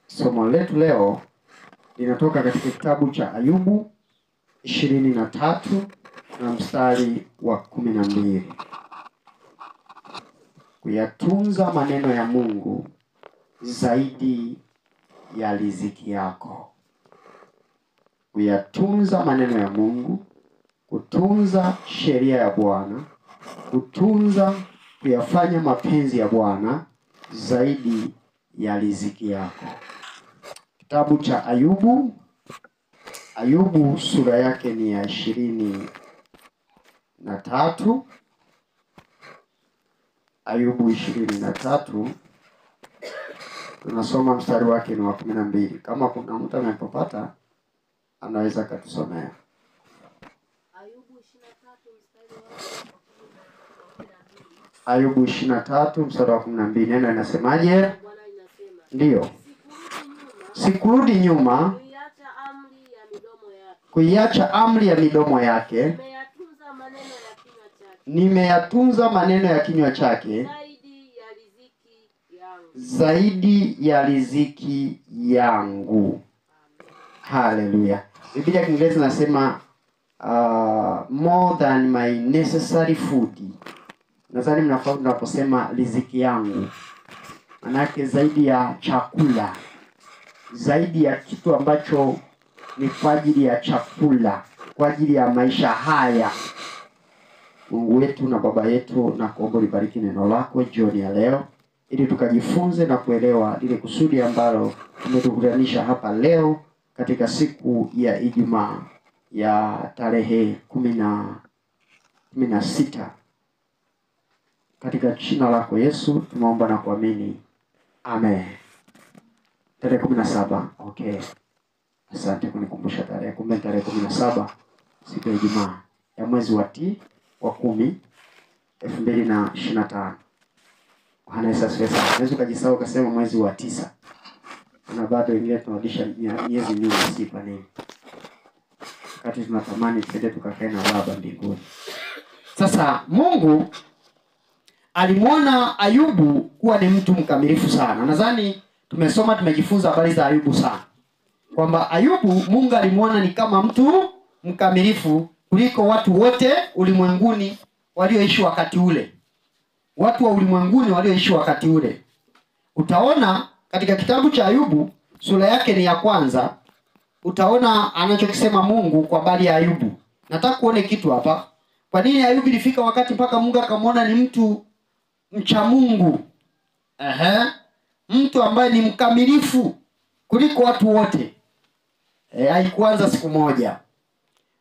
Somo letu leo linatoka katika kitabu cha Ayubu 23 na mstari wa 12. Kuyatunza maneno ya Mungu zaidi ya riziki yako. Kuyatunza maneno ya Mungu, kutunza sheria ya Bwana, kuyafanya mapenzi ya Bwana zaidi ya riziki yako. Kitabu cha Ayubu sura yake ni ya 23. Ayubu 23 tunasoma mstari wake ni wa 12. Kama kuna mtu anapopata anaweza katusomea. Ayubu 23 mstari wa 12. Neno linasemaje? Ndio. Sikurudi nyuma kuiacha amri ya midomo yake. Nimeyatunza maneno ya kinywa chake zaidi ya riziki yangu. Haleluya. Biblia ya Kiingereza inasema more than my necessary food. Nadhani mnafahamu tunaposema riziki yangu, manake zaidi ya chakula, zaidi ya kitu ambacho ni kwa ajili ya chakula, kwa ajili ya maisha haya. Mungu wetu na Baba yetu, na kuomba libariki neno lako jioni ya leo, ili tukajifunze na kuelewa lile kusudi ambalo tumetukutanisha hapa leo katika siku ya Ijumaa ya tarehe 16. Katika jina lako Yesu tumeomba na kuamini. Amen. Tarehe 17. Okay. Asante kunikumbusha tarehe. Kumbe tarehe 17 siku ya Ijumaa ya mwezi wa 10 2025. Bwana Yesu asifiwe. Unaweza kujisahau ukasema mwezi wa 9. Na bado ingine tunarudisha miezi mingi, si kwa nini? Wakati tunatamani twende tukakae na Baba mbinguni. Sasa Mungu alimwona Ayubu kuwa ni mtu mkamilifu sana. Nadhani tumejifunza habari za Ayubu sana, kwamba Ayubu Mungu alimwona ni kama mtu mkamilifu kuliko watu wote ulimwenguni walioishi wakati ule. Watu wa ulimwenguni walioishi wakati ule. Utaona katika kitabu cha Ayubu sura yake ni ya 1, utaona anachokisema Mungu kwa habari ya Ayubu. Nataka kuone kitu hapa. Kwa nini Ayubu ilifika wakati mpaka Mungu akamwona ni mtu mcha Mungu? Mtu ambaye ni mkamilifu kuliko watu wote. Haikuanza siku moja.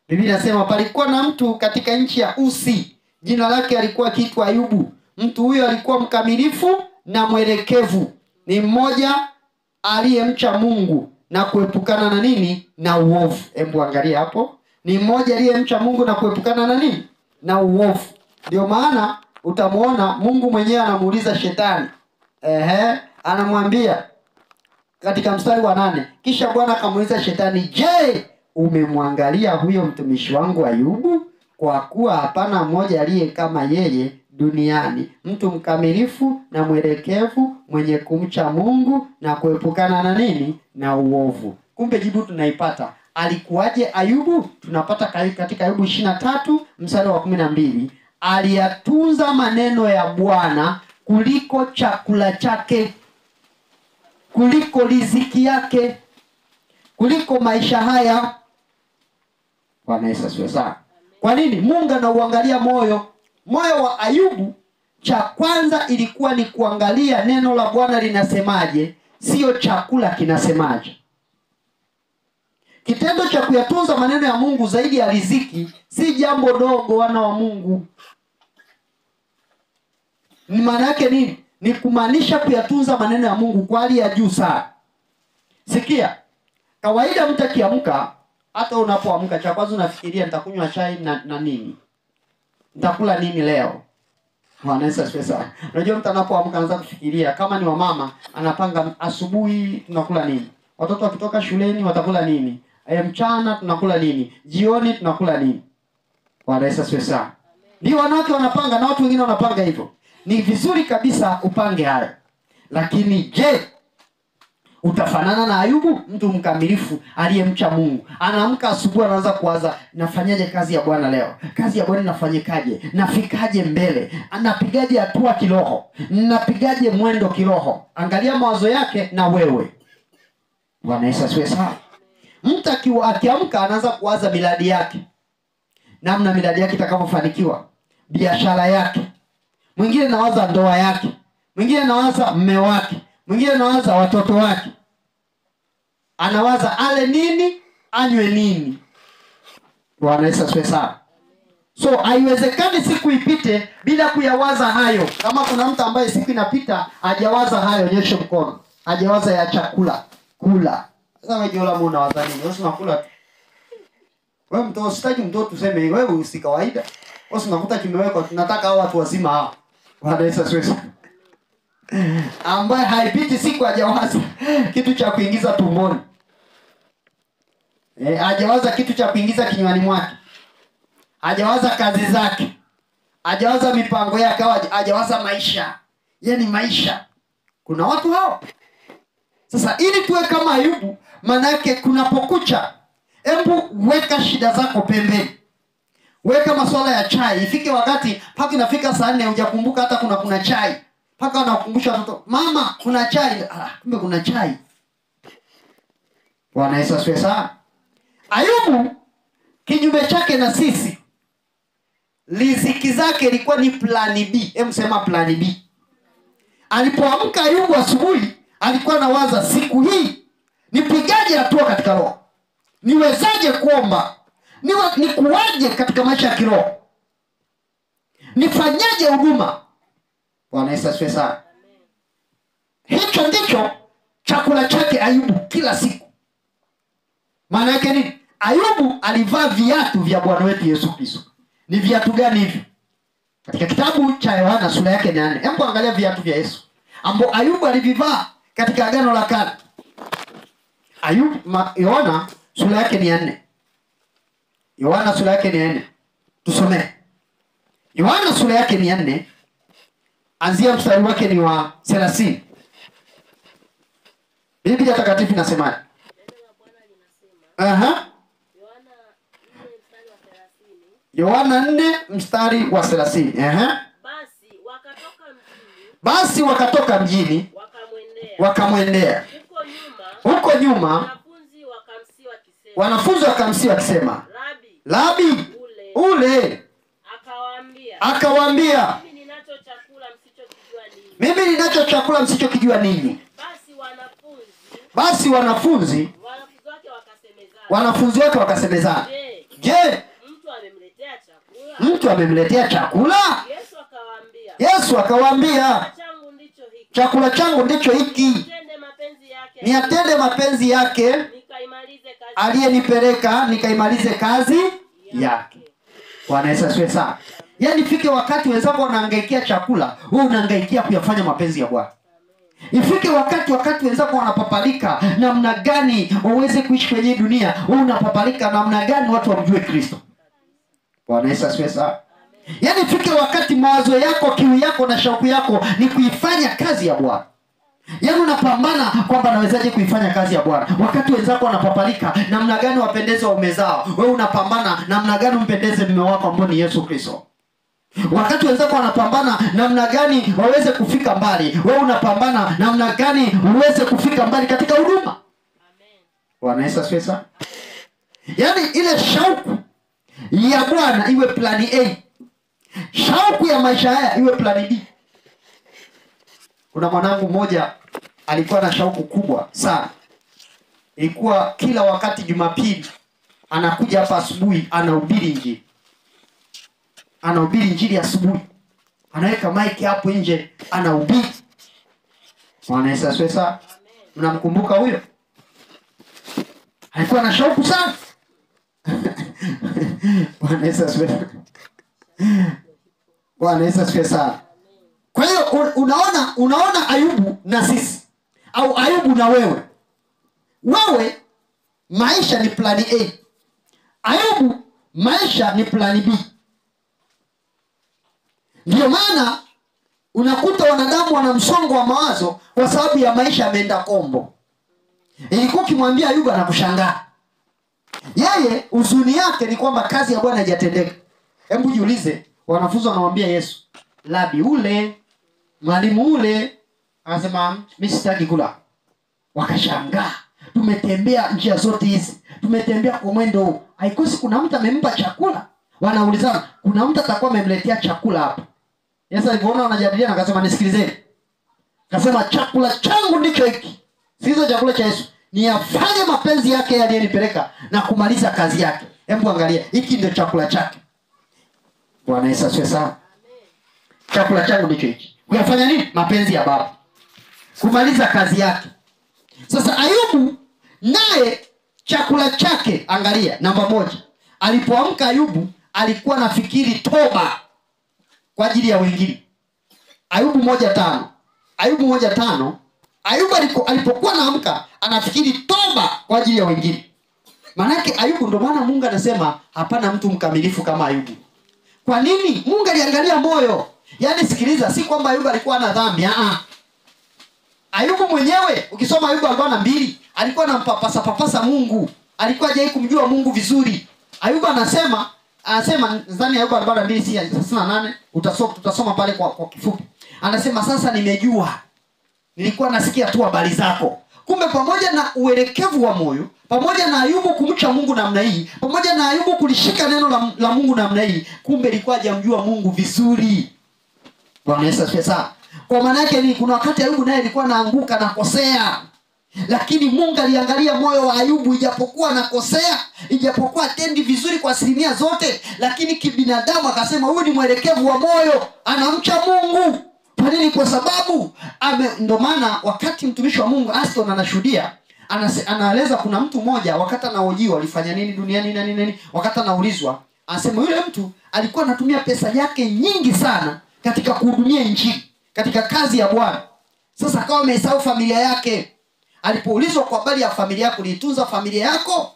Biblia inasema palikuwa na mtu katika nchi ya Usi, jina lake alikuwa kiitwa Ayubu. Mtu huyo alikuwa mkamilifu na mwelekevu, ni mmoja aliyemcha Mungu na kuepukana na nini? Na uovu. Hebu angalia hapo. Ni mmoja aliyemcha Mungu na kuepukana na nini? Na uovu. Ndio maana utamuona Mungu mwenyewe anamuuliza shetani. Anamwambia katika mstari wa 8, kisha Bwana akamuuliza shetani, "Je, umemwangalia huyo mtumishi wangu Ayubu? Kwa kuwa hapana mmoja aliye kama yeye duniani, mtu mkamilifu na mwelekevu, mwenye kumcha Mungu na kuepukana na nini? Na uovu." Kumbe jibu tunaipata. Alikuwaje Ayubu? Tunapata katika Ayubu 23 mstari wa 12. Aliyatunza maneno ya Bwana kuliko chakula chake, kuliko riziki yake, kuliko maisha haya. Bwana Yesu asifiwe sana. Kwa nini? Mungu anauangalia moyo. Moyo wa Ayubu, cha kwanza ilikuwa ni kuangalia neno la Bwana linasemaje, sio chakula kinasemaje. Kitendo cha kuyatunza maneno ya Mungu zaidi ya riziki si jambo dogo, wana wa Mungu. Ni maana yake nini? Ni kumaanisha kuyatunza maneno ya Mungu kwa hali ya juu sana. Sikia, kawaida mtu akiamka, hata unapoamka cha kwanza unafikiria nitakunywa chai na nini? Nitakula nini leo? Bwana Yesu asifiwe sana. Unajua mtu anapoamka anaanza kufikiria, kama ni wamama anapanga asubuhi tunakula nini? Watoto wakitoka shuleni watakula nini? Mchana tunakula nini? Jioni tunakula nini? Bwana Yesu asifiwe sana. Ndio wanawake wanapanga na watu wengine wanapanga hivyo. Ni vizuri kabisa upange hayo. Lakini je, utafanana na Ayubu, mtu mkamilifu aliyemcha Mungu. Anaamka asubuhi anaanza kuwaza, nafanyaje kazi ya Bwana leo? Kazi ya Bwana inafanyikaje? Nafikaje mbele? Anapigaje hatua kiroho? Napigaje mwendo kiroho? Angalia mawazo yake na wewe. Bwana Yesu asifiwe sana. Mtu akiamka anaanza kuwaza miradi yake. Namna miradi yake itakavyofanikiwa, biashara yake. Mwingine anawaza ndoa yake. Mwingine anawaza mume wake. Mwingine anawaza watoto wake. Anawaza ale nini, anywe nini. Bwana Yesu asifiwe sana. So haiwezekani siku ipite bila kuyawaza hayo. Kama kuna mtu ambaye siku inapita hajawaza hayo, nyosha mkono. Hajawaza ya chakula, kula. Sasa wewe jola mbona unawaza nini? Wewe unakula. Wewe mtoto usitaki mtoto tuseme wewe usi kawaida. Wewe unakuta kimewekwa, tunataka hao watu wazima hao. Bwana Yesu asifiwe. Ambaye haipiti siku hajawaza kitu cha kuingiza tumboni. Hajawaza kitu cha kuingiza kinywani mwake. Hajawaza kazi zake. Hajawaza mipango yake, hajawaza maisha. Yaani maisha. Kuna watu hao. Sasa ili tuwe kama Ayubu, maana yake kunapokucha, hebu weka shida zako pembeni. Weka masuala ya chai. Ifike wakati paka inafika saa 4 hujakumbuka hata kuna chai. Paka wanakukumbusha watoto, mama kuna chai. Kumbe kuna chai. Bwana Yesu asifiwe sana. Ayubu kinyume chake na sisi, riziki zake ilikuwa ni plan B. Hebu sema plan B. Alipoamka Ayubu asubuhi, alikuwa anawaza siku hii nipigaje hatua katika roho? Niwezaje kuomba? Nikuwaje katika maisha ya kiroho? Nifanyaje huduma? Bwana Yesu asifiwe sana. Hicho ndicho chakula chake Ayubu kila siku. Maana yake nini? Ayubu alivaa viatu vya Bwana wetu Yesu Kristo. Ni viatu gani hivi? Katika kitabu cha Yohana sura yake 4. Hebu angalia viatu vya Yesu ambao Ayubu alivivaa katika agano la kale. Yohana sura yake ni 4. Yohana sura yake ni 4. Tusomee. Yohana sura yake ni 4. Anzia mstari wake ni wa 30. Biblia takatifu inasema. Yohana 4 mstari wa 30. Basi wakatoka mjini wakamwendea. Huko nyuma wanafunzi wakamsihi wakisema, Rabi, ule. Akawaambia, mimi ninacho chakula msichokijua ninyi. Basi wanafunzi wake wakasemezana, je, mtu amemletea chakula? Yesu akawaambia, chakula changu ndicho hiki, niatende mapenzi yake aliyenipeleka nikaimalize kazi yake. Bwana Yesu asifiwe sana. Yaani fike wakati wenzako wanahangaikia chakula, wewe unahangaikia kuyafanya mapenzi ya Bwana. Ifike wakati wenzako wanapapalika namna gani waweze kuishi kwenye dunia, wewe unapapalika namna gani watu wamjue Kristo. Bwana Yesu asifiwe sana. Yaani ifike wakati mawazo yako, kiu yako na shauku yako ni kuifanya kazi ya Bwana. Yaani unapambana kwamba nawezaje kuifanya kazi ya Bwana. Wakati wenzako wanapapalika namna gani wapendeze waume zao, wewe unapambana namna gani umpendeze mume wako ambaye ni Yesu Kristo. Wakati wenzako wanapambana namna gani waweze kufika mbali, wewe unapambana namna gani uweze kufika mbali katika huduma. Amen. Bwana Yesu asifiwe sana. Yaani ile shauku ya Bwana iwe plani A. Shauku ya maisha haya iwe plani B. Kuna mwanangu mmoja alikuwa na shauku kubwa sana. Ilikuwa kila wakati Jumapili anakuja hapa asubuhi anahubiri injili. Anahubiri injili asubuhi. Anaweka mic hapo nje anahubiri. Bwana Yesu asifiwe sana. Mnamkumbuka huyo? Alikuwa na shauku sana. Bwana Yesu asifiwe. Bwana Yesu asifiwe sana. Kwa hiyo unaona Ayubu na sisi au Ayubu na wewe. Wewe maisha ni plani A. Ayubu maisha ni plani B. Ndio maana unakuta wanadamu wana msongo wa mawazo kwa sababu ya maisha yameenda kombo. Ilikuwa ukimwambia Ayubu anakushangaa. Yeye huzuni yake ni kwamba kazi ya Bwana haijatendeka. Hebu jiulize, wanafunzi wanamwambia Yesu, "Labi ule, mwalimu ule." Anasema, "Mimi sitaki kula." Wakashangaa. Tumetembea njia zote hizi. Tumetembea kwa mwendo. Haikosi kuna mtu amempa chakula. Wanaulizana, kuna mtu atakuwa amemletea chakula hapa. Yesu alipoona wanajadiliana akasema, "Nisikilizeni." Akasema, "Chakula changu ndicho hiki." Sikiza chakula cha Yesu. Ni afanye mapenzi yake aliyenipeleka na kumaliza kazi yake. Hebu angalia, hiki ndio chakula chake. Bwana Yesu asifiwe sana. Chakula changu ndicho hiki. Kuyafanya nini? Mapenzi ya Baba. Kumaliza kazi yake. Sasa Ayubu naye chakula chake, angalia namba 1. Alipoamka Ayubu alikuwa nafikiri toba kwa ajili ya wengine. Ayubu 1:5. Ayubu 1:5. Ayubu alipokuwa anaamka anafikiri toba kwa ajili ya wengine. Maana yake Ayubu, ndio maana Mungu anasema hapana mtu mkamilifu kama Ayubu. Kwa nini? Mungu aliangalia moyo. Yaani sikiliza, si kwamba Ayubu alikuwa na dhambi. Ayubu mwenyewe ukisoma Ayubu 42 alikuwa anampapasa Mungu. Alikuwa hajawahi kumjua Mungu vizuri. Ayubu anasema nadhani Ayubu 42 si 38, tutasoma pale kwa kifupi. Anasema, "Sasa nimejua. Nilikuwa nasikia tu habari zako." Kumbe pamoja na uelekevu wa moyo, pamoja na Ayubu kumcha Mungu namna hii, pamoja na Ayubu kulishika neno la Mungu namna hii, kumbe alikuwa hajamjua Mungu vizuri. Bwana Yesu asifiwe sana. Kwa maana yake ni kuna wakati Ayubu naye alikuwa anaanguka na kosea. Lakini Mungu aliangalia moyo wa Ayubu, ijapokuwa anakosea, ijapokuwa atendi vizuri kwa asilimia zote, lakini kibinadamu akasema huyu ni mwelekevu wa moyo, anamcha Mungu. Kwa nini? Kwa sababu ndio maana wakati mtumishi wa Mungu Aston anashuhudia, anaeleza kuna mtu mmoja wakati anahojiwa alifanya nini duniani na nini, wakati anaulizwa anasema yule mtu alikuwa anatumia pesa yake nyingi sana katika kuhudumia injili, katika kazi ya Bwana. Sasa akawa amesahau familia yake. Alipoulizwa kwa habari ya familia yako, ulitunza familia yako?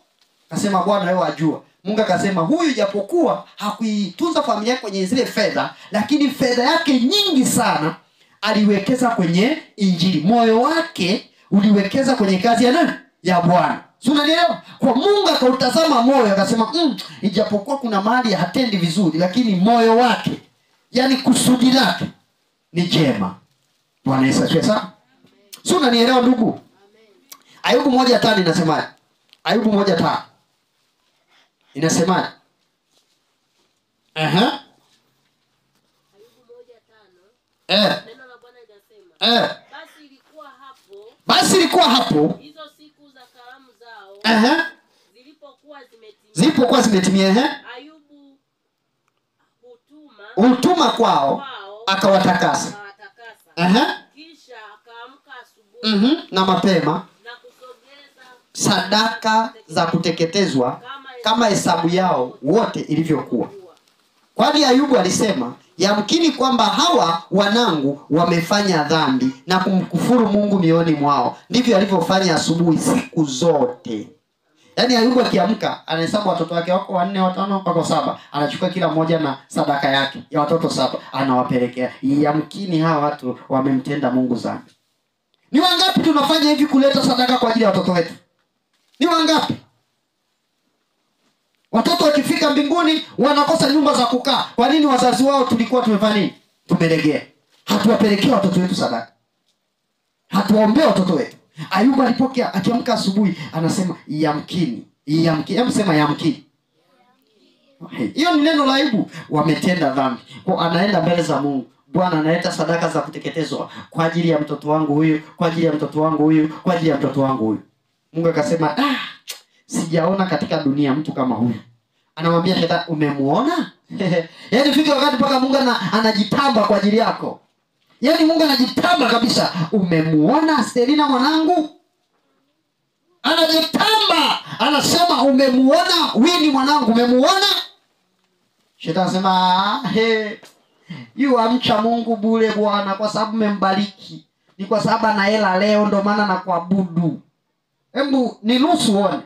Akasema, "Bwana wewe wajua." Mungu akasema, "Huyu japokuwa hakuitunza familia yake kwenye zile fedha, lakini fedha yake nyingi sana aliwekeza kwenye injili. Moyo wake uliwekeza kwenye kazi ya nani? Ya Bwana." Si unanielewa? Kwa Mungu akautazama moyo akasema, ijapokuwa kuna mahali hatendi vizuri, lakini moyo wake, yani kusudi lake ni jema. Bwana Yesu asifiwe sana. Si unanielewa ndugu? Ayubu 1:5 inasemaje? Ayubu 1:5 inasemaje? Ayubu 1:5. Neno la Bwana linasema, Basi ilikuwa hapo hizo siku za karamu zao zilipokuwa zimetimia, Ayubu hutuma kwao akawatakasa. Kisha akaamka asubuhi na mapema na kusogeza sadaka za kuteketezwa kama hesabu yao wote ilivyokuwa. Kwani Ayubu alisema, "Yamkini kwamba hawa wanangu wamefanya dhambi na kumkufuru Mungu mioni mwao." Ndivyo alivyofanya asubuhi siku zote. Yaani Ayubu akiamka anahesabu watoto wake wako 4, 5 mpaka 7. Anachukua kila mmoja na sadaka yake ya watoto 7 anawapelekea. Yamkini hawa watu wamemtenda Mungu dhambi. Ni wangapi tunafanya hivi kuleta sadaka kwa ajili ya watoto wetu? Ni wangapi? Watoto wakifika mbinguni wanakosa nyumba za kukaa. Kwa nini? Wazazi wao tulikuwa tumefanya nini? Tumelegea. Hatuwapelekea watoto wetu sadaka. Hatuwaombea watoto wetu. Ayubu alipokea, akiamka asubuhi anasema, "Yamkini." Hebu sema yamkini. Hiyo ni neno la Ayubu, wametenda dhambi. Kwa anaenda mbele za Mungu. Bwana, analeta sadaka za kuteketezwa kwa ajili ya mtoto wangu huyu, kwa ajili ya mtoto wangu huyu, kwa ajili ya mtoto wangu huyu. Mungu akasema, sijaona katika dunia mtu kama huyu. Anamwambia Shetani, "Umemuona?" Yaani fika wakati mpaka Mungu anajitamba kwa ajili yako. Yaani Mungu anajitamba kabisa. "Umemuona Selina mwanangu?" Anajitamba, anasema, "Umemuona Winnie mwanangu, umemuona?" Shetani anasema, "Yu amcha Mungu bure bwana, kwa sababu membariki. Ni kwa sababu ana hela leo ndio maana nakuabudu. Hebu niruhusu uone."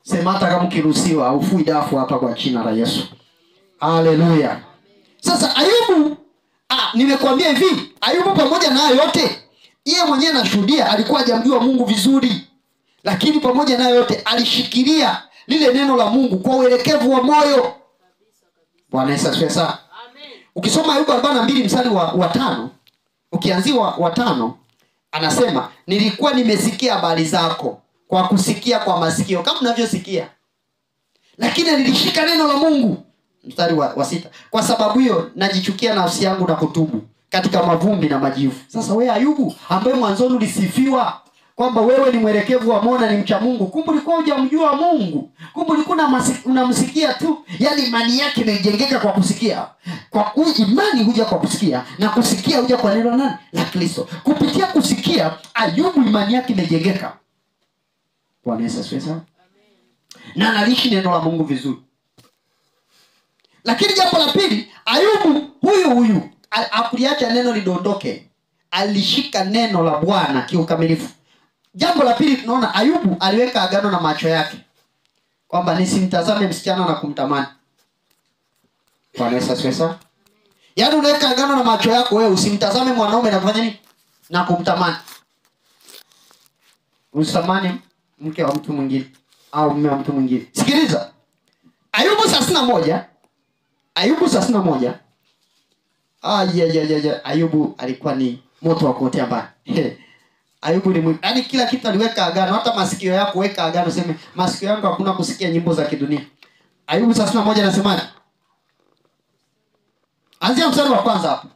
Sema hata kama kiruhusiwa ufui dafu hapa kwa jina la Yesu. Haleluya. Sasa Ayubu, nimekuambia hivi, Ayubu pamoja na hayo yote Yeye mwenyewe anashuhudia alikuwa hajamjua Mungu vizuri, lakini pamoja na yote alishikilia lile neno la Mungu kwa uelekevu wa moyo. Bwana Yesu asifiwe sana. Amen. Ukisoma Ayubu 42 mstari wa 5, ukianzia wa 5, anasema nilikuwa nimesikia habari zako kwa kusikia kwa masikio kama unavyosikia, lakini nilishika neno la Mungu. Mstari wa 6, kwa sababu hiyo najichukia nafsi yangu na kutubu katika mavumbi na majivu. Sasa wewe Ayubu ambaye mwanzoni ulisifiwa kwamba wewe ni mwelekevu wa moyo, ni mcha Mungu, kumbe ulikuwa hujamjua Mungu. Kumbe ulikuwa unamsikia tu. Yaani imani yake imejengeka kwa kusikia. Kwa imani huja kwa kusikia, na kusikia huja kwa neno nani? La Kristo. Kupitia kusikia Ayubu imani yake imejengeka. Bwana Yesu asifiwe sana. Na analishi neno la Mungu vizuri. Lakini jambo la pili, Ayubu huyu hakuliacha neno lidondoke. Alishika neno la Bwana kiukamilifu. Jambo la pili, tunaona Ayubu aliweka agano na macho yake kwamba nisimtazame msichana na kumtamani. Bwana Yesu asifiwe sana. Yaani unaweka agano na macho yako wewe, usimtazame mwanaume na kufanya nini? Na kumtamani. Usitamani mke wa mtu mwingine au mume wa mtu mwingine. Sikiliza. Ayubu 31. Ayubu 31. Ayubu alikuwa ni moto wa kuotea mbali. Ayubu ni yaani kila kitu aliweka agano, hata masikio yako weka agano, sema masikio yangu hakuna kusikia nyimbo za kidunia. Ayubu 31 anasemaje? Anzia mstari wa kwanza hapo.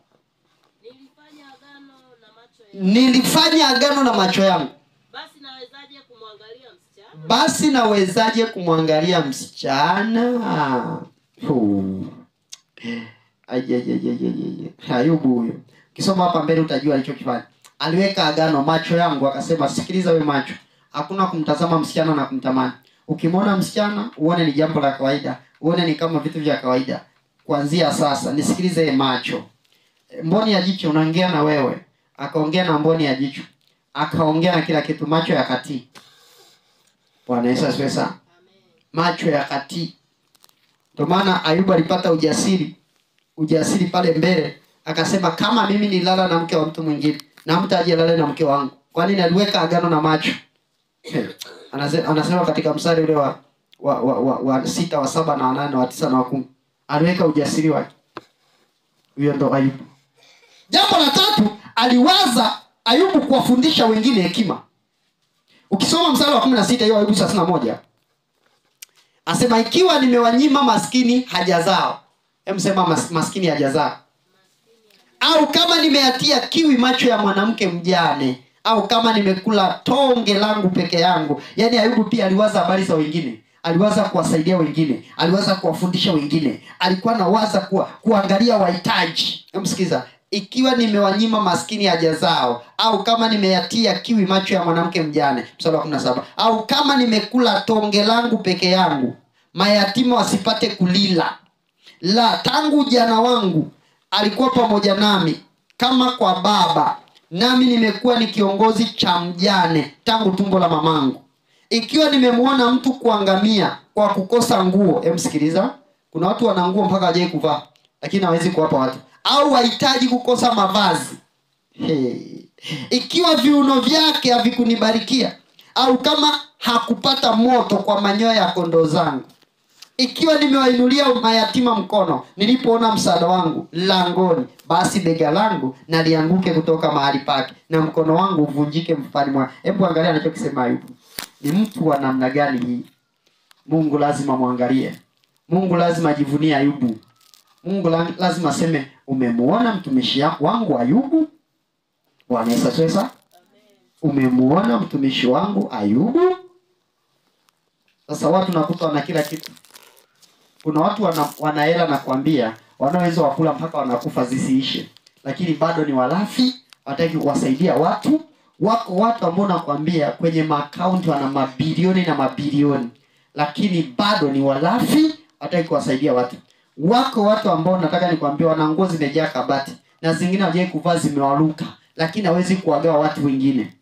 Nilifanya agano na macho yangu. Basi nawezaje kumwangalia msichana? Basi nawezaje kumwangalia msichana? Ayubu huyo. Kisoma hapa mbele utajua alichokifanya. Aliweka agano macho yangu, akasema sikiliza wewe macho, hakuna kumtazama msichana na kumtamani. Ukimwona msichana uone ni jambo la kawaida, uone ni kama vitu vya kawaida. Kuanzia sasa nisikilize macho. Mboni ya jicho unaongea na wewe, akaongea na mboni ya jicho, akaongea na kila kitu, macho yakatii. Bwana Yesu asifiwe sana. Macho yakatii. Ndio maana Ayubu alipata ujasiri pale mbele, akasema kama mimi nilala na mke wa mtu mwingine, na mtu ajelale na mke wangu. Kwa nini? Aliweka agano na macho. Anasema katika mstari ule wa 6, wa 7 na 8 wa 9 na 10. Aliweka ujasiri wake. Huyo ndo Ayubu. Jambo la tatu, aliwaza Ayubu kuwafundisha wengine hekima. Ukisoma mstari wa 16 hiyo Ayubu 31. Asema ikiwa nimewanyima maskini haja zao. Sema maskini haja zao. Au kama nimeatia kiwi macho ya mwanamke mjane, au kama nimekula tonge langu peke yangu. Yaani Ayubu pia aliwaza habari za wengine, aliwaza kuwasaidia wengine, aliwaza kuwafundisha wengine, alikuwa anawaza kuangalia wahitaji. Msikiza, ikiwa nimewanyima maskini haja zao, au kama nimeatia kiwi macho ya mwanamke mjane. Mstari wa 17. Au kama nimekula tonge langu peke yangu, mayatima wasipate kulila. La, tangu jana wangu alikuwa pamoja nami kama kwa baba, nami nimekuwa ni kiongozi cha mjane tangu tumbo la mamangu. Ikiwa nimemwona mtu kuangamia kwa kukosa nguo. Msikiliza, kuna watu wana nguo mpaka hawajawahi kuvaa, lakini hawezi kuwapa watu, au wahitaji kukosa mavazi. Ikiwa viuno vyake havikunibarikia, au kama hakupata moto kwa manyoya ya kondoo zangu. Ikiwa nimewainulia mayatima mkono nilipoona msaada wangu langoni, basi bega langu na lianguke kutoka mahali pake, na mkono wangu uvunjike mfani mwa. Hebu angalia anachokisema Ayubu. Ni mtu wa namna gani hii? Mungu lazima muangalie. Mungu lazima ajivunie Ayubu. Mungu lazima aseme umemuona mtumishi wangu Ayubu? Bwana Yesu asifiwe. Umemuona mtumishi wangu Ayubu? Sasa watu nakuta wana kila kitu. Kuna watu wana hela na kuambia wanaweza wakula mpaka wanakufa zisiishe, lakini bado ni walafi, hataki kuwasaidia watu. Wako watu ambao nakwambia kwenye akaunti wana mabilioni na mabilioni, lakini bado ni walafi, hataki kuwasaidia watu. Wako watu ambao nataka nikwambia wana nguo zimejaa kabati na zingine hawajawahi kuvaa zimewaruka, lakini hawezi kuwagawa watu wengine.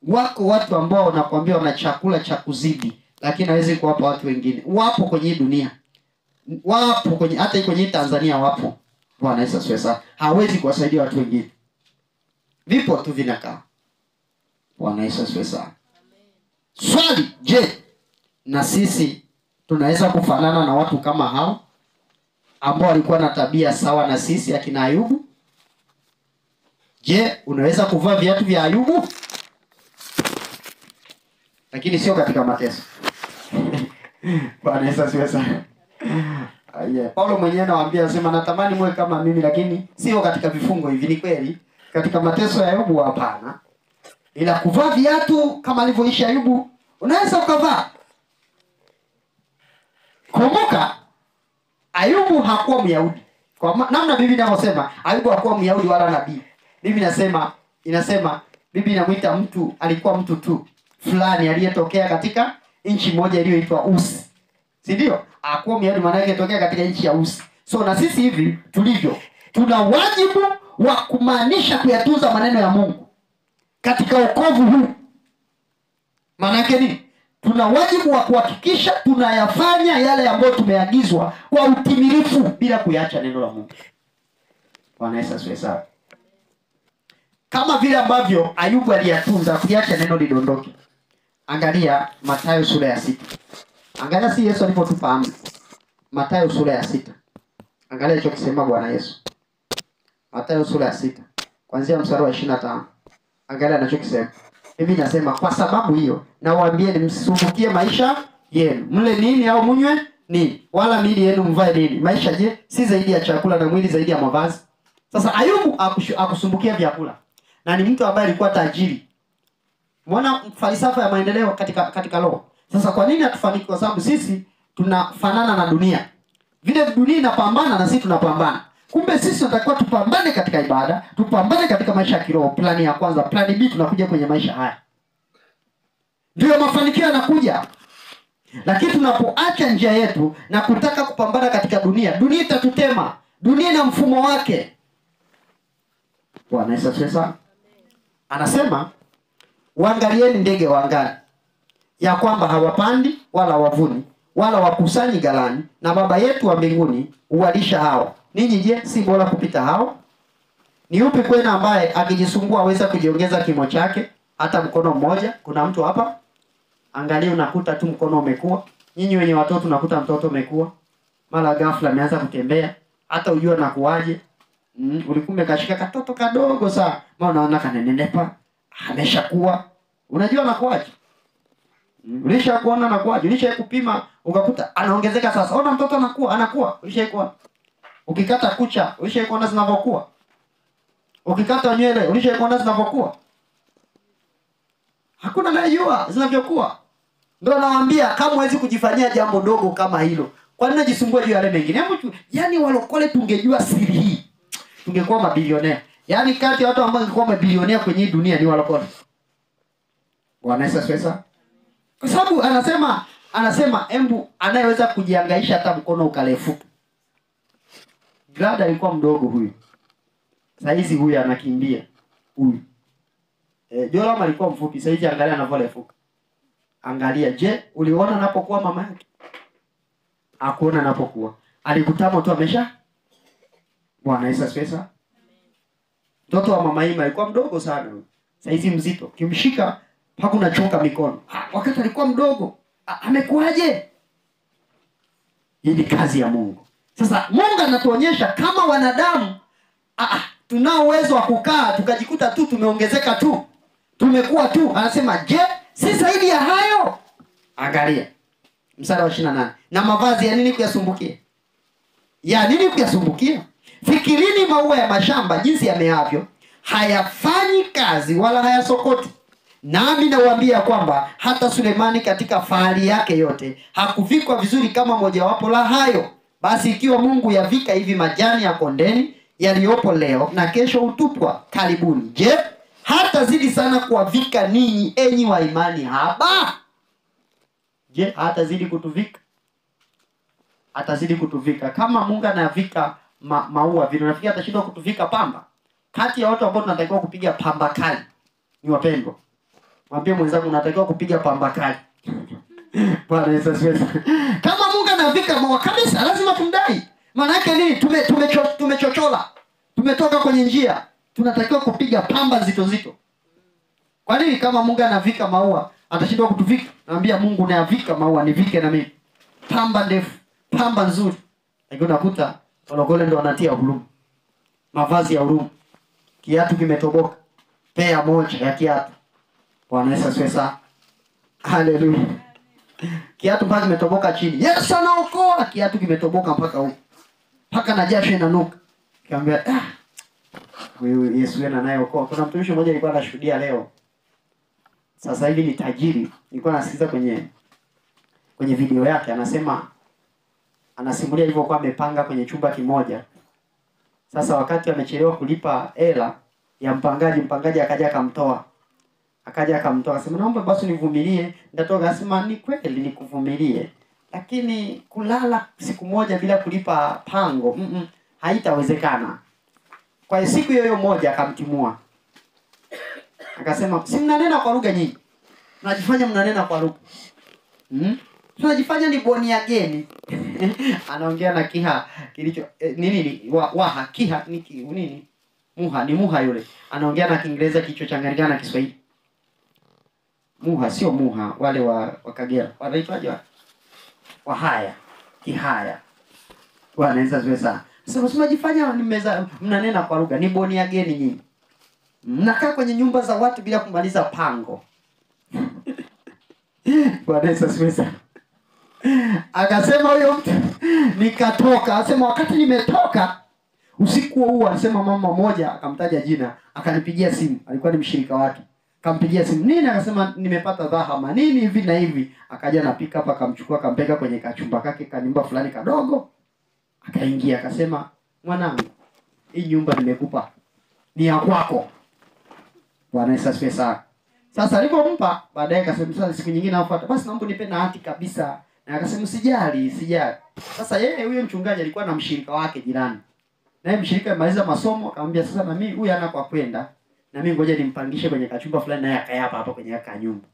Wako watu ambao nakwambia wana chakula cha kuzidi, lakini hawezi kuwapa watu wengine. Wapo kwenye dunia. Wapo kwenye hata kwenye Tanzania wapo. Bwana Yesu asifiwe. Hawezi kuwasaidia watu wengine. Vipo tu vinakaa. Bwana Yesu asifiwe sana. Swali, je, na sisi tunaweza kufanana na watu kama hao ambao walikuwa na tabia sawa na sisi akina Ayubu? Je, unaweza kuvaa viatu vya Ayubu? Lakini sio katika mateso. Bwana Yesu asifiwe sana. Paulo mwenyewe anawaambia, anasema natamani mwe kama mimi, lakini sio katika vifungo hivi. Ni kweli katika mateso ya Ayubu hapana. Ila kuvaa viatu kama alivyoishi Ayubu unaweza ukavaa. Kumbuka Ayubu hakuwa Myahudi. Kwa namna Biblia inavyosema, Ayubu hakuwa Myahudi wala nabii. Biblia inasema Biblia inamuita mtu, alikuwa mtu tu fulani aliyetokea katika nchi moja iliyoitwa Usi. Si ndio? Hakuwa Myahudi, maana yake tokea katika nchi ya Usi. So na sisi hivi tulivyo, tuna wajibu wa kumaanisha kuyatunza maneno ya Mungu katika wokovu huu. Maana yake nini? Tuna wajibu wa kuhakikisha tunayafanya yale ambayo tumeagizwa kwa utimilifu bila kuyaacha neno la Mungu. Bwana Yesu asifiwe sana. Kama vile ambavyo Ayubu aliyatunza kuacha neno lidondoke. Angalia Mathayo sura ya 6. Angalia si Yesu alipotupa amri. Mathayo sura ya 6. Angalia hicho kisema Bwana Yesu. Mathayo sura ya 6. Kuanzia mstari wa 25. Angalia anachokisema. Mimi nasema kwa sababu hiyo nawaambieni msisumbukie maisha yenu. Mle nini au mnywe nini? Wala miili yenu mvae nini? Maisha je, si zaidi ya chakula na mwili zaidi ya mavazi? Sasa Ayubu akusumbukia vyakula. Na ni mtu ambaye alikuwa tajiri. Muona falsafa ya maendeleo katika roho. Sasa kwa nini hatufanikiwi? Kwa sababu sisi tunafanana na dunia. Vile dunia inapambana na sisi tunapambana. Kumbe sisi tunatakiwa tupambane katika ibada, tupambane katika maisha ya kiroho. Plani ya kwanza, plani B tunakuja kwenye maisha haya. Ndio mafanikio yanakuja. Lakini tunapoacha njia yetu na kutaka kupambana katika dunia, dunia itatutema. Dunia ina mfumo wake. Bwana Yesu asifiwe sana. Anasema, waangalieni ndege wa angani, ya kwamba hawapandi wala wavuni wala wakusanyi ghalani, na Baba yetu wa mbinguni huwalisha hao. Ninyi je, si bora kupita hao? Ni upi kwenu ambaye akijisumbua aweza kujiongeza kimo chake hata mkono mmoja? Kuna mtu hapa? Angalia, unakuta tu mkono umekua. Nyinyi wenye watoto unakuta mtoto umekua. Mara ghafla ameanza kutembea, hata ujua na kuaje. Ulikuwa umekashika katoto kadogo sana, maana unaona kanenepa, ameshakuwa. Unajua na kuaje? Ulishakuona na kuaje? Ulishaikupima ukakuta anaongezeka sasa. Ona mtoto anakuwa. Ulishaikuona? Ukikata kucha, ulishaikuona zinavyokuwa? Ukikata nywele, ulishaikuona zinavyokuwa? Hakuna anayejua zinavyokuwa. Ndio nawaambia, kama huwezi kujifanyia jambo dogo kama hilo, kwa nini unajisumbua juu ya yale mengine? Yaani walokole tungejua siri hii, tungekuwa mabilionea. Yaani kati ya watu ambao wangekuwa mabilionea kwenye hii dunia ni walokole. Bwana Yesu asifiwe. Kwa sababu anasema embu anayeweza kujihangaisha hata mkono ukalefuka. Glada alikuwa mdogo huyu. Saizi huyu anakimbia. Huyu. Joram alikuwa mfupi, saizi angalia anavyolefuka. Angalia, je, uliona anapokuwa mama yake? Hakuona anapokuwa. Alikutama tu amesha. Bwana Yesu asifiwe. Mtoto wa mama Ima alikuwa mdogo sana. Saizi mzito. Kimshika hakuna choka mikono. Wakati alikuwa mdogo, amekuaje? Hii ni kazi ya Mungu. Sasa Mungu anatuonyesha kama wanadamu tunao uwezo wa kukaa tukajikuta tu tumeongezeka tu. Tumekuwa tu. Anasema, je, si zaidi ya hayo? Angalia mstari wa 28. Na mavazi ya nini kuyasumbukia? Ya nini kuyasumbukia? Fikirini maua ya mashamba jinsi yameavyo, hayafanyi kazi wala hayasokoti. Nami nawaambia kwamba hata Sulemani katika fahari yake yote hakuvikwa vizuri kama mojawapo la hayo. Basi ikiwa Mungu yavika hivi majani ya kondeni yaliyopo leo na kesho utupwa karibuni, je, hata zidi sana kuwavika ninyi enyi wa imani haba? Je, hata zidi kutuvika? Atazidi kutuvika. Kama Mungu anavika maua vile, unafikia atashindwa kutuvika pamba? Kati ya watu ambao tunatakiwa kupiga pamba kali ni wapendwa. Mwambie mwenzangu unatakiwa kupiga pamba kali. Bwana Yesu asifiwe. Kama Mungu anavika maua kabisa, lazima tumdai. Maana yake nini? Tumechochola. Tumetoka kwenye njia. Tunatakiwa kupiga pamba nzito nzito. Kwa nini kama Mungu anavika maua atashindwa kutuvika? Naambia Mungu unayavika maua, nivike na mimi. Pamba ndefu, pamba nzuri. Lakini unakuta walokole ndio wanatia huruma. Mavazi ya huruma. Kiatu kimetoboka. Pea moja ya kiatu. Bwana Yesu asifiwe sana. Haleluya. Kiatu mpaka kimetoboka chini. Yesu anaokoa, kiatu kimetoboka mpaka huko. Mpaka na jasho inanuka. Kiambia wewe Yesu yeye anayeokoa. Kuna mtumishi mmoja alikuwa anashuhudia leo. Sasa hivi ni tajiri. Nilikuwa nasikiza kwenye video yake, anasimulia hivyo kwa amepanga kwenye chumba kimoja. Sasa wakati amechelewa kulipa hela ya mpangaji akaja akamtoa. Akasema naomba basi nivumilie, nitatoka. Akasema ni kweli nikuvumilie, lakini kulala siku moja bila kulipa pango haitawezekana. Kwa siku hiyo moja akamtimua. Akasema si mnanena kwa lugha nyingi. Mnajifanya mnanena kwa lugha. Tunajifanya ni boni ya geni. Anaongea na kiha kilicho waha kiha nini? Muha yule. Anaongea na Kiingereza kilichochanganyikana na Kiswahili. Muha sio muha, wale wa Kagera. Wanaitwaje? Wahaya, kihaya. Wanaweza ziwe sana. Sasa mnajifanya mnanena kwa lugha, ni boni ya geni nyinyi. Mnakaa kwenye nyumba za watu bila kumaliza pango. Wanaweza ziwe sana. Akasema huyo mtu nikatoka. Akasema wakati nimetoka usiku huo, anasema mama mmoja akamtaja jina, akanipigia simu. Alikuwa ni mshirika wake. Akampigia simu. Nini? Akasema nimepata dhahama. Nini hivi na hivi? Akaja na pick up akamchukua akampeka kwenye kachumba kake kanyumba fulani kadogo. Akaingia akasema, "Mwanangu, hii nyumba nimekupa. Ni ya kwako." Bwana Yesu asifiwe sana. Sasa alipompa baadaye akasema sasa siku nyingine nafuata. Basi naomba nipe na hati kabisa. Na akasema sijali. Sasa yeye huyo mchungaji alikuwa na mshirika wake jirani. Naye mshirika amaliza masomo akamwambia sasa na mimi huyu hana kwa kwenda. Na mimi ngoja nimpangishe kwenye kachumba fulani naye akae hapa kwenye nyumba.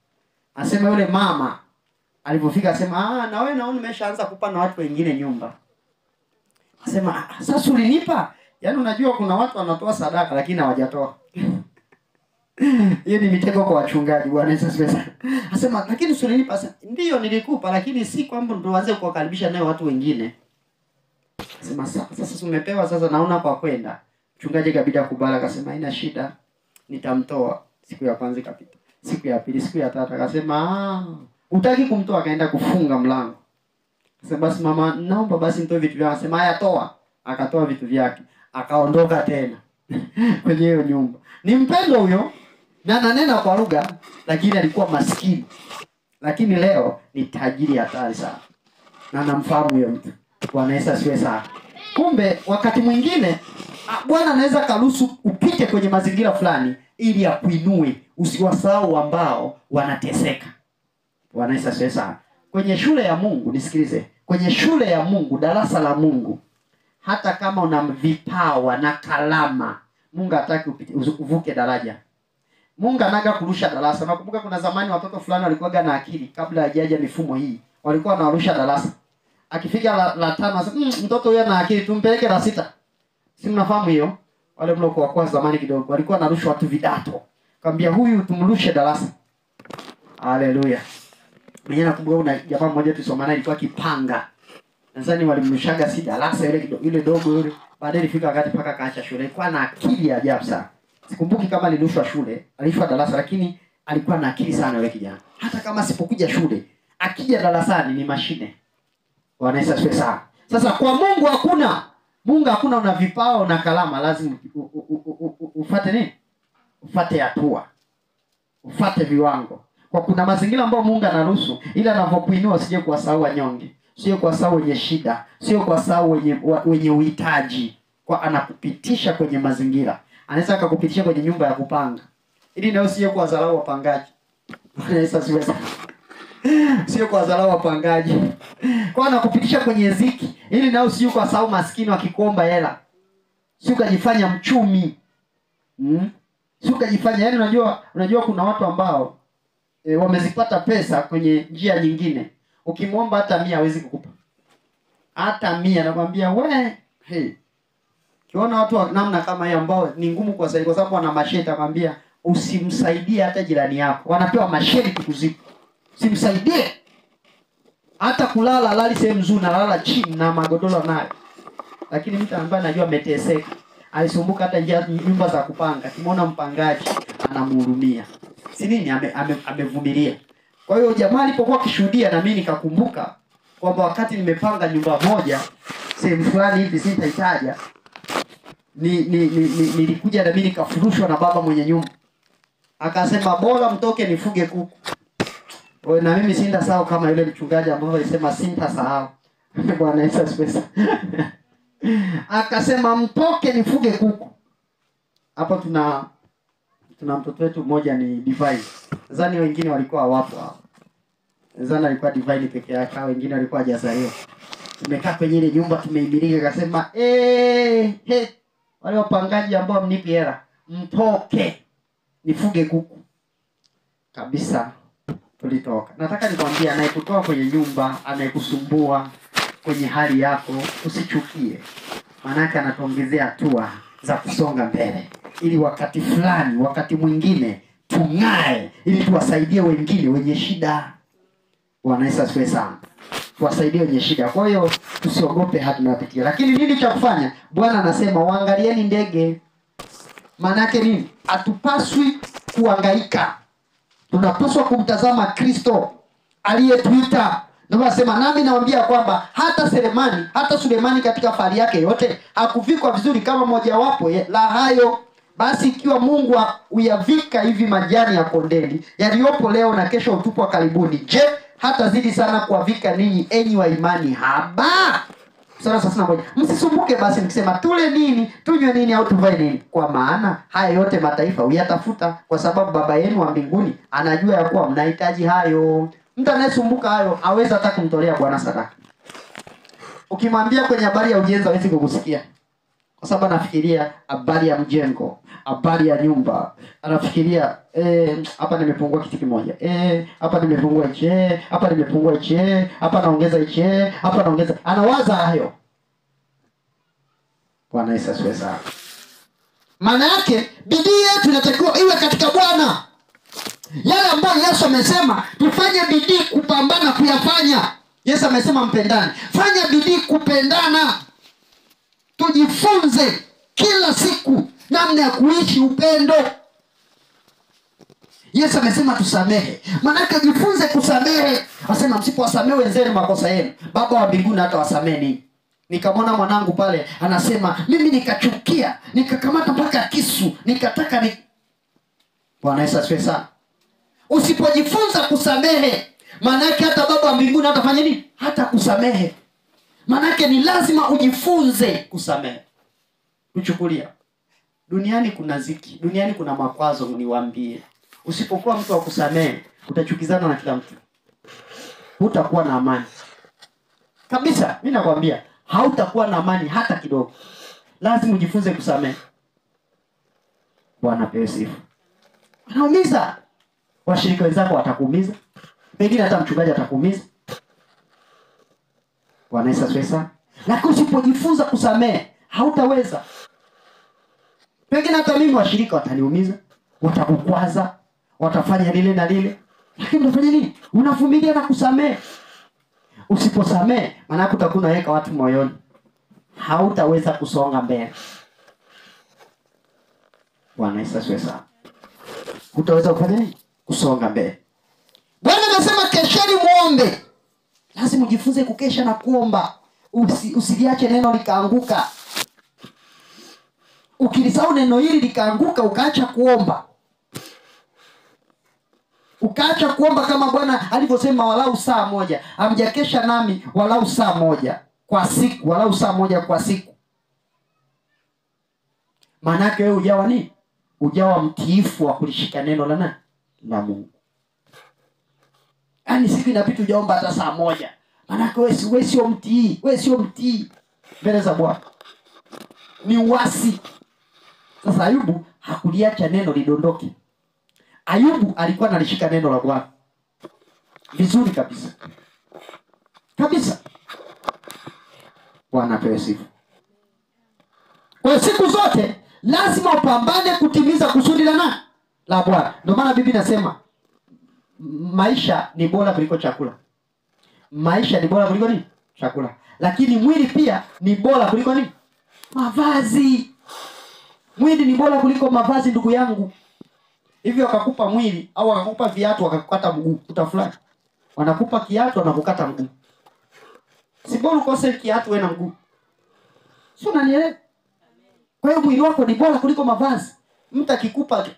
Asema yule mama alipofika asema na wewe naona umeshaanza kupa na watu wengine nyumba. Asema sasa ulinipa? Yaani unajua kuna watu wanatoa sadaka lakini hawajatoa. Hiyo ni mitego kwa wachungaji. Bwana Yesu asifiwe. Asema lakini usilinipa. Ndio nilikupa lakini si kwamba ndo waanze kuwakaribisha nayo watu wengine. Asema sasa umepewa sasa naona kwa kwenda. Mchungaji kabida kubala akasema haina shida. Nitamtoa. Siku ya kwanza ikapita. Siku ya pili, siku ya tatu akasema utaki kumtoa, akaenda kufunga mlango. Akasema basi mama naomba basi nitoe vitu vyako. Akasema haya toa. Akatoa vitu vyake. Akaondoka tena kwenye hiyo nyumba. Ni mpendo huyo na ananena kwa lugha lakini alikuwa maskini. Lakini leo ni tajiri hatari sana. Na namfahamu huyo mtu. Bwana Yesu asifiwe sana. Kumbe wakati mwingine Bwana anaweza karuhusu upite kwenye mazingira fulani ili akuinue, usiwasahau ambao wanateseka. Bwana Yesu asifiwe sana. Kwenye shule ya Mungu nisikilize. Kwenye shule ya Mungu, darasa la Mungu, hata kama una vipawa na kalama, Mungu hataki uvuke daraja. Mungu anaga kurusha darasa. Nakumbuka kuna zamani watoto fulani walikuwa na akili kabla hajaja mifumo hii. Walikuwa wanarusha darasa. Akifika la 5 mtoto huyo ana akili tumpeleke la 6. Si mnafahamu hiyo? Wale mloko kwa zamani kidogo walikuwa wanarushwa watu vidato. Akamwambia huyu tumrushe darasa. Haleluya. Mimi nakumbuka una jamaa mmoja tusoma naye alikuwa kipanga. Nadhani walimrushaga si darasa ile dogo yule. Baadaye ilifika wakati paka kaacha shule. Alikuwa na akili ya ajabu sana. Sikumbuki kama alirushwa shule, alirushwa darasa lakini alikuwa na akili sana yule kijana. Hata kama sipokuja shule, akija darasani ni mashine. Bwana Yesu asifiwe sana. Sasa kwa Mungu hakuna una vipao na kalama, lazima ufuate nini? Ufuate hatua. Ufuate viwango. Kwa kuna mazingira ambayo Mungu anaruhusu ili anapokuinua usije kuwasahau wanyonge, sio kuwasahau wenye shida, sio kuwasahau wenye uhitaji. Kwa anakupitisha kwenye mazingira. Anaweza akakupitisha kwenye nyumba ya kupanga ili na usije kuwadharau wapangaji. Bwana Yesu asifiwe sana. Sio kuwadharau wapangaji. Kwa anakupitisha kwenye ziki ili na usije kuwasahau maskini wakikuomba hela. Sio kujifanya mchumi. Sio kujifanya, yani unajua kuna watu ambao wamezipata pesa kwenye njia nyingine. Ukimwomba hata 100 hawezi kukupa. Hata 100 anakuambia hey. Kiona watu wa namna kama hiyo ambao ni ngumu kwa sababu wana masheta, akamwambia usimsaidie hata jirani yako. Wanapewa masharti kuzimu. Usimsaidie. Hata kulala lali sehemu nzuri na lala chini na magodoro nayo. Lakini mtu ambaye anajua ameteseka, alisumbuka hata nyumba za kupanga, kimuona mpangaji anamhurumia. Si nini amevumilia. Kwa hiyo jamaa alipokuwa kishuhudia na mimi nikakumbuka kwamba wakati nimepanga nyumba moja sehemu fulani hivi sitaitaja, nilikuja na mimi nikafurushwa na baba mwenye nyumba. Akasema bora mtoke nifuge kuku. Na mimi sintasahau kama yule mchungaji ambaye alisema sintasahau. Bwana Yesu asifiwe. Akasema mtoke nifuge kuku. Hapo tuna mtoto wetu mmoja ni Divine. Zani wengine walikuwa hawapo hapo. Zana alikuwa Divine peke yake, wengine walikuwa hajazaliwa. Tumekaa kwenye ile nyumba tumeimilika, akasema wale wapangaji ambao mnipi hela, mtoke nifuge kuku. Kabisa tulitoka. Nataka nikwambie, anayekutoa kwenye nyumba, anayekusumbua kwenye hali yako, usichukie. Maana anatuongezea hatua za kusonga mbele, ili wakati fulani, wakati mwingine tung'ae, ili tuwasaidie wengine wenye shida. Bwana Yesu asifiwe sana. Tuwasaidie wenye shida. Kwa hiyo tusiogope hata tunapitia. Lakini nini cha kufanya? Bwana anasema waangalieni ndege. Maana nini? Hatupaswi kuhangaika. Tunapaswa kumtazama Kristo aliyetuita. Ndio nasema nami nawaambia kwamba hata Sulemani katika fahari yake yote hakuvikwa vizuri kama mojawapo la hayo. Basi ikiwa Mungu uyavika hivi majani ya kondeni yaliyopo leo na kesho utupwa karibuni, je, hata zidi sana kuwavika ninyi enyi wa imani haba? Sasa msisumbuke basi nikisema tule nini, tunywe nini au tuvae nini, kwa maana haya yote mataifa huyatafuta, kwa sababu baba yenu wa mbinguni anajua ya kuwa mnahitaji hayo. Mtu anayesumbuka hayo hawezi hata kumtolea Bwana sadaka. Ukimwambia kwenye habari ya ujenzi hawezi kukusikia, kwa sababu anafikiria habari ya mjengo, habari ya nyumba. Anafikiria hapa nimepungua kitu kimoja, hapa nimepungua hichi, hapa nimepungua hichi, hapa naongeza hichi, hapa naongeza. Anawaza hayo. Bwana Yesu asifiwe sana. Maana yake bidii yetu inatakiwa iwe katika Bwana. Yale ambayo Yesu amesema tufanye bidii kupambana kuyafanya. Yesu amesema mpendane. Fanya bidii kupendana. Tujifunze kila siku namna ya kuishi upendo. Yesu amesema tusamehe. Maana jifunze kusamehe. Anasema msipowasamehe wenzenu makosa yenu, Baba wa mbinguni hata wasameni. Nikamwona mwanangu pale anasema mimi nikachukia, nikakamata mpaka kisu, nikataka Bwana Yesu asifiwe sana. Usipojifunza kusamehe, maana yake hata Baba wa mbinguni hatafanya nini? Hata kusamehe. Maana yake ni lazima ujifunze kusamehe. Kuchukulia. Duniani kuna ziki, duniani kuna makwazo, niwaambie. Usipokuwa mtu wa kusamehe, utachukizana na kila mtu. Hutakuwa na amani. Kabisa, mimi nakwambia, hautakuwa na amani hata kidogo. Lazima ujifunze kusamehe. Bwana pewe sifa. Anaumiza. Washirika wenzako watakuumiza. Pengine hata mchungaji atakuumiza. Bwana Yesu asifiwe. Lakini usipojifunza kusamehe, hautaweza. Pengine hata mimi washirika wataniumiza, watakukwaza, watafanya lile na lile. Lakini unafanya nini? Unavumilia na kusamehe. Usiposamehe, maana yake utakuwa unaweka watu moyoni. Hautaweza kusonga mbele. Bwana Yesu asifiwe. Hutaweza kufanya nini? Kusonga mbele. Bwana anasema kesheni muombe. Lazima ujifunze kukesha na kuomba. Usiliache neno likaanguka. Ukilisahau neno hili likaanguka ukaacha kuomba. Ukaacha kuomba kama Bwana alivyosema walau saa moja. Hamjakesha nami walau saa moja kwa siku, walau saa moja kwa siku. Maana yake wewe hujawa nini? Hujawa mtiifu wa kulishika neno la nani? La Mungu. Yaani siku inapita hujaomba hata saa moja. Maana yake wewe sio mtii, wewe sio mtii mbele za Bwana. Ni uasi. Sasa Ayubu hakuliacha neno lidondoke. Ayubu alikuwa analishika neno la Bwana vizuri kabisa. Kabisa. Bwana apewe sifa. Kwa siku zote lazima upambane kutimiza kusudi la nani? la Bwana. Ndio maana Biblia inasema maisha ni bora kuliko chakula. Maisha ni bora kuliko nini? Chakula. Lakini mwili pia ni bora kuliko nini? Mavazi. Mwili ni bora kuliko mavazi, ndugu yangu. Hivyo wakakupa mwili au wakakupa viatu wakakukata mguu, utafurahi? Wanakupa kiatu wanakukata mguu. Si bora ukose kiatu wewe na mguu. Sio, unanielewa? Kwa hiyo mwili wako ni bora kuliko mavazi. Mtu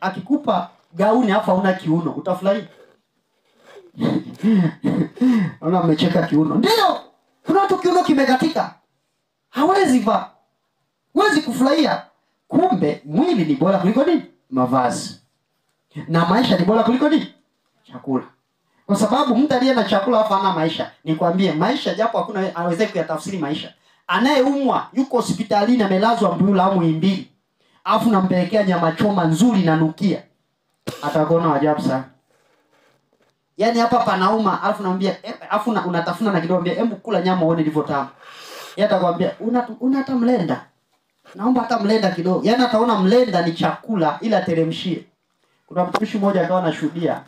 akikupa gauni afa una kiuno, utafurahi? Ona umecheka kiuno. Ndio. Kuna watu kiuno kimekatika. Hawezi vaa. Huwezi kufurahia. Kumbe mwili ni bora kuliko nini? Mavazi. Na maisha ni bora kuliko nini? Chakula. Kwa sababu mtu aliye na chakula hapa hana maisha. Nikwambie maisha japo hakuna hawezi kuyatafsiri maisha. Anayeumwa yuko hospitalini amelazwa Mbuyula au Muhimbili. Alafu nampelekea nyama choma nzuri na nukia. Atakuona ajabu sana. Yaani hapa panauma, alafu naambia alafu unatafuna na kidogo, hebu kula nyama uone ilivyo tamu. Yeye atakwambia una hata mlenda. Naomba hata mlenda kidogo. Yaani ataona mlenda ni chakula ila teremshie. Kuna mtumishi mmoja akawa anashuhudia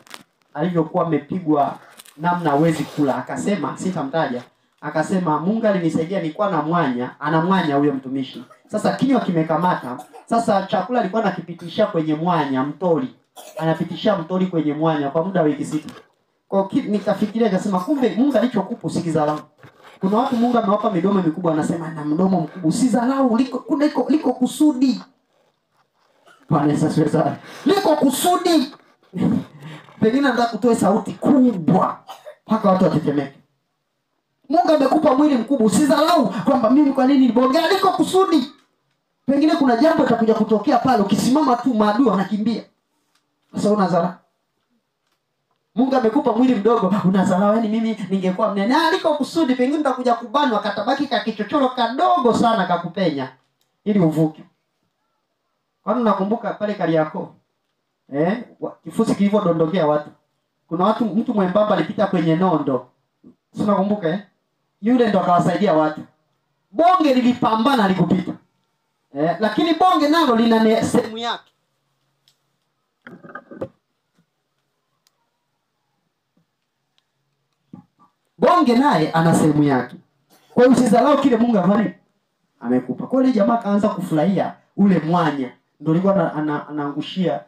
alivyokuwa amepigwa namna hawezi kula. Akasema, sitamtaja. Akasema Mungu alinisaidia, nilikuwa na mwanya, ana mwanya huyo mtumishi. Sasa kinywa kimekamata. Sasa chakula alikuwa anakipitisha kwenye mwanya, mtoli. Anapitisha mtoli kwenye mwanya kwa muda wa wiki 6. Kwa nikafikiria nikasema kumbe Mungu alichokupa usikidharau. Kuna watu Mungu amewapa midomo mikubwa anasema na mdomo mkubwa usidharau, liko kusudi. Bwana Yesu asifiwe. Liko kusudi. Pengine nataka kutoa sauti kubwa mpaka watu watetemeke. Mungu amekupa mwili mkubwa usidharau kwamba mimi kwa nini nibongea, liko kusudi. Pengine kuna jambo litakuja kutokea pale ukisimama tu maadui wanakimbia. Sasa unadharau. Mungu amekupa mwili mdogo unadharau, yani mimi ningekuwa mnene. Liko kusudi, pengine utakuja kubanwa katabaki kakichochoro kadogo sana kakupenya ili uvuke. Kwani unakumbuka pale Kariakoo? Kifusi kilivyodondokea watu. Kuna watu mtu mwembamba alipita kwenye nondo. Si unakumbuka Yule ndo akawasaidia watu. Bonge lilipambana alikupita. Lakini bonge nalo lina sehemu yake. Bonge naye ana sehemu yake. Kwa hiyo usidharau kile Mungu amekupa. Kwa hiyo jamaa kaanza kufurahia ule mwanya. Ndio alikuwa anaangushia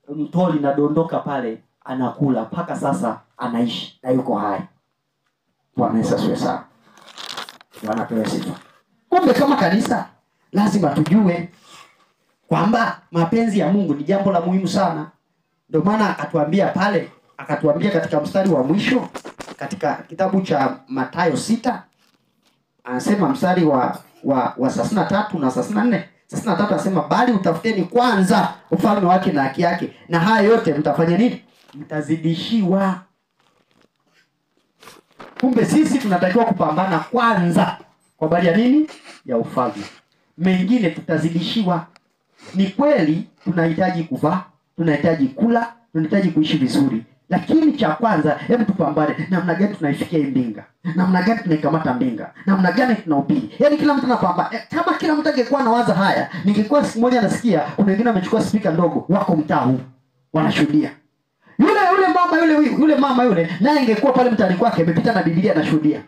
mtoli na dondoka pale, anakula mpaka sasa anaishi na yuko hai. Bwana Yesu asifiwe sana. Bwana pewe sifa. Kumbe kama kanisa lazima tujue kwamba mapenzi ya Mungu ni jambo la muhimu sana. Ndio maana akatuambia katika mstari wa mwisho katika kitabu cha Mathayo 6, anasema mstari wa 33 na 34. 33 anasema bali utafuteni kwanza ufalme wake na haki yake, na haya yote mtafanya nini? Mtazidishiwa. Kumbe sisi tunatakiwa kupambana kwanza kwa habari ya nini? Ya ufalme. Mengine tutazidishiwa. Ni kweli tunahitaji kuvaa, tunahitaji kula, tunahitaji kuishi vizuri. Lakini cha kwanza, hebu tupambane namna gani tunaifikia hii mbinga. Namna gani tunaikamata mbinga. Namna gani tunahubiri. Yaani kila mtu anapambana. Kama kila mtu angekuwa anawaza haya, ningekuwa siku moja nasikia kuna wengine wamechukua speaker ndogo wako mtaa huu wanashuhudia. Yule mama yule naye ingekuwa pale mtaani kwake amepita na Biblia anashuhudia.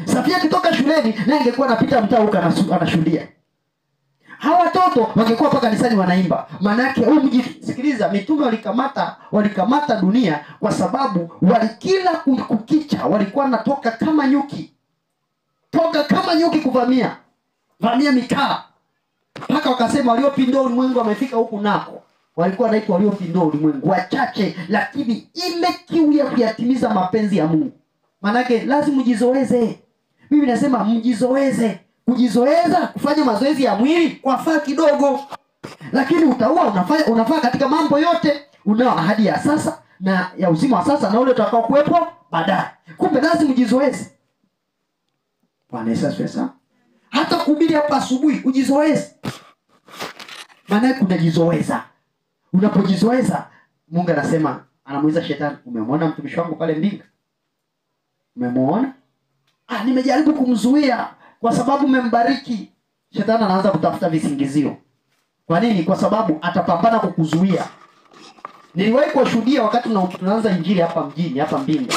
Safia akitoka shuleni naye ingekuwa anapita mtaa huko anashuhudia. Hawa watoto wangekuwa paka kanisani wanaimba. Maana yake sikiliza, mitume walikamata dunia kwa sababu walikila kukicha walikuwa natoka kama nyuki. Toka kama nyuki kuvamia mitaa. Mpaka wakasema waliopindua ulimwengu wamefika huku nako. Walikuwa wanaitwa waliopindua ulimwengu, wachache lakini ile kiu ya kuyatimiza mapenzi ya Mungu. Maana yake lazima mjizoeze. Mimi nasema mjizoeze. Kujizoeza, kufanya mazoezi ya mwili kwa faa kidogo. Lakini unafaa katika mambo yote. Unao ahadi ya sasa na ya uzima wa sasa na ule utakao kuwepo baadaye. Kumbe lazima ujizoeze. Bwana Yesu asifiwe. Hata kuhubiri hapa asubuhi ujizoeze. Maana kunajizoeza. Unapojizoeza, Mungu anasema, anamuuliza shetani, umemwona mtumishi wangu pale mbinga? Umemwona? Nimejaribu kumzuia kwa sababu umembariki. Shetani anaanza kutafuta visingizio. Kwa nini? Kwa sababu atapambana kukuzuia. Niliwahi kuwashuhudia wakati tunaanza injili hapa mjini, hapa Mbinga.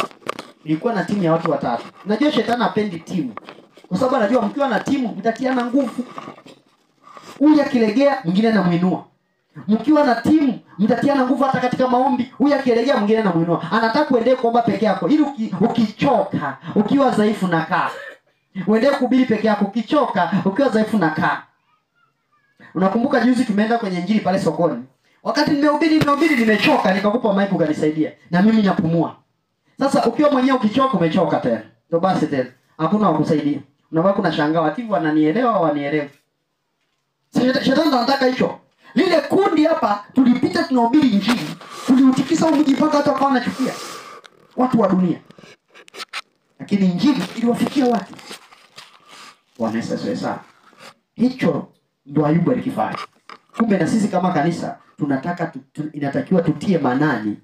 Nilikuwa na timu ya watu 3. Unajua shetani hapendi timu. Kwa sababu anajua mkiwa na timu mtatiana nguvu. Huyu akilegea mwingine anamuinua. Mkiwa na timu mtatiana nguvu hata katika maombi. Huyu akilegea mwingine anamuinua. Anataka kuendelea kuomba peke yako ili ukichoka, ukiwa dhaifu na kaa. Uendelee kuhubiri peke yako, ukichoka, ukiwa dhaifu na kaa. Unakumbuka juzi tumeenda kwenye injili pale sokoni. Wakati nimehubiri nimechoka, nikakupa mic ukanisaidia. Na mimi napumua. Sasa ukiwa mwenyewe ukichoka umechoka tena. Ndio basi tena. Hakuna wa kusaidia. Unabaki unashangaa watu wananielewa au wanielewa. Shetani anataka hicho. Lile kundi hapa tulipita tunahubiri injili. Tuliutikisa mji mpaka hata kwa wanachukia. Watu wa dunia. Lakini injili iliwafikia watu. Wanasesesa. Hicho ndio Ayubu alikifanya. Kumbe na sisi kama kanisa tunataka inatakiwa tutie manani